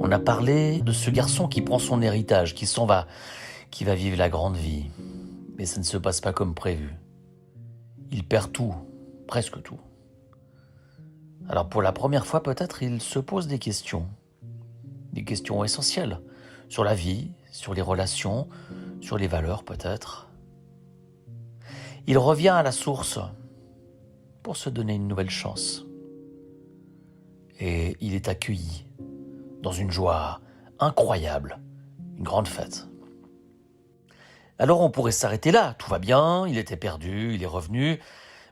On a parlé de ce garçon qui prend son héritage, qui s'en va, qui va vivre la grande vie. Mais ça ne se passe pas comme prévu. Il perd tout, presque tout. Alors pour la première fois peut-être, il se pose des questions essentielles, sur la vie, sur les relations, sur les valeurs peut-être. Il revient à la source pour se donner une nouvelle chance. Et il est accueilli dans une joie incroyable, une grande fête. Alors on pourrait s'arrêter là, tout va bien, il était perdu, il est revenu.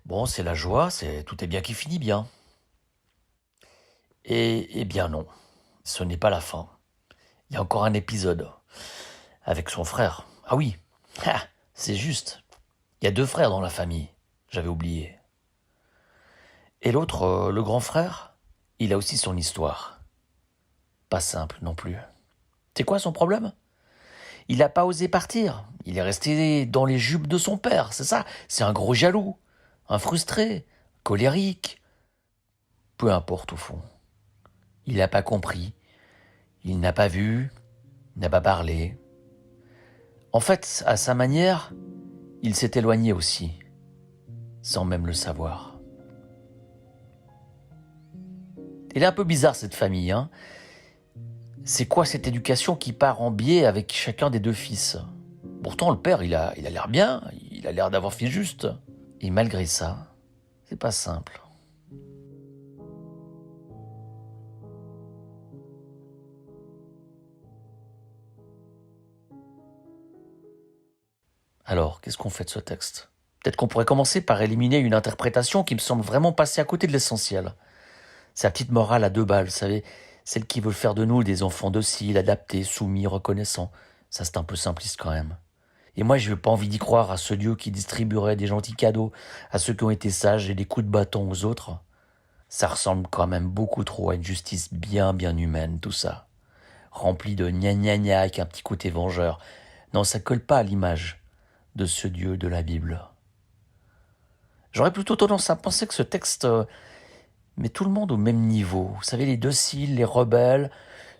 Bon, c'est la joie, tout est bien qui finit bien. Eh bien non, ce n'est pas la fin. Il y a encore un épisode avec son frère. Ah oui, c'est juste. Il y a 2 frères dans la famille, j'avais oublié. Et l'autre, le grand frère, il a aussi son histoire. Pas simple non plus. C'est quoi son problème ? Il n'a pas osé partir. Il est resté dans les jupes de son père, c'est ça. C'est un gros jaloux, un frustré, colérique. Peu importe au fond. Il n'a pas compris. Il n'a pas vu. Il n'a pas parlé. En fait, à sa manière, il s'est éloigné aussi, sans même le savoir. Elle est un peu bizarre cette famille, hein. C'est quoi cette éducation qui part en biais avec chacun des 2 fils ? Pourtant le père, il a l'air bien, il a l'air d'avoir fait juste. Et malgré ça, c'est pas simple. Alors, qu'est-ce qu'on fait de ce texte ? Peut-être qu'on pourrait commencer par éliminer une interprétation qui me semble vraiment passer à côté de l'essentiel. Sa petite morale à 2 balles, vous savez, celle qui veut faire de nous des enfants dociles, adaptés, soumis, reconnaissants. Ça, c'est un peu simpliste quand même. Et moi, je n'ai pas envie d'y croire à ce Dieu qui distribuerait des gentils cadeaux à ceux qui ont été sages et des coups de bâton aux autres. Ça ressemble quand même beaucoup trop à une justice bien humaine, tout ça. Rempli de gna gna gna avec un petit côté vengeur. Non, ça colle pas à l'image de ce Dieu de la Bible. J'aurais plutôt tendance à penser que ce texte met tout le monde au même niveau. Vous savez, les dociles, les rebelles,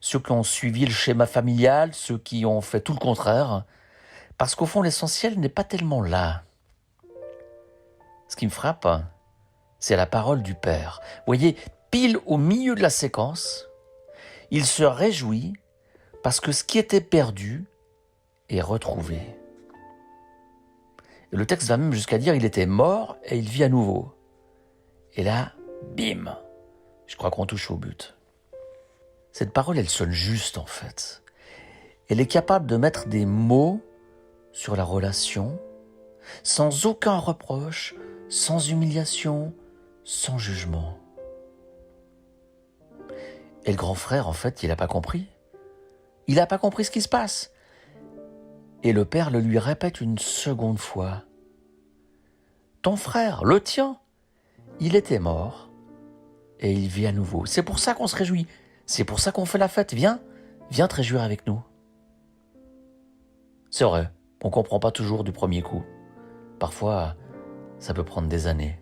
ceux qui ont suivi le schéma familial, ceux qui ont fait tout le contraire. Parce qu'au fond, l'essentiel n'est pas tellement là. Ce qui me frappe, c'est la parole du Père. Vous voyez, pile au milieu de la séquence, il se réjouit parce que ce qui était perdu est retrouvé. Et le texte va même jusqu'à dire il était mort et il vit à nouveau. Et là, bim, je crois qu'on touche au but. Cette parole, elle sonne juste en fait. Elle est capable de mettre des mots sur la relation, sans aucun reproche, sans humiliation, sans jugement. Et le grand frère, en fait, il n'a pas compris. Il n'a pas compris ce qui se passe. Et le père le lui répète une seconde fois. Ton frère, le tien, il était mort et il vit à nouveau. C'est pour ça qu'on se réjouit. C'est pour ça qu'on fait la fête. Viens te réjouir avec nous. C'est vrai, on ne comprend pas toujours du premier coup. Parfois, ça peut prendre des années.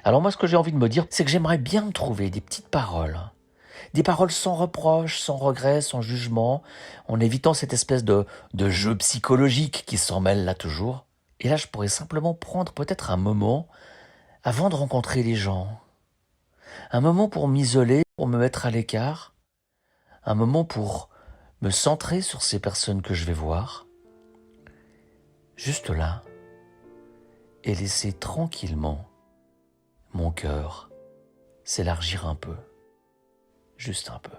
Alors moi, ce que j'ai envie de me dire, c'est que j'aimerais bien me trouver des petites paroles. Des paroles sans reproche, sans regret, sans jugement, en évitant cette espèce de jeu psychologique qui s'en mêle là toujours. Et là, je pourrais simplement prendre peut-être un moment avant de rencontrer les gens. Un moment pour m'isoler, pour me mettre à l'écart. Un moment pour me centrer sur ces personnes que je vais voir. Juste là. Et laisser tranquillement mon cœur s'élargir un peu. Juste un peu.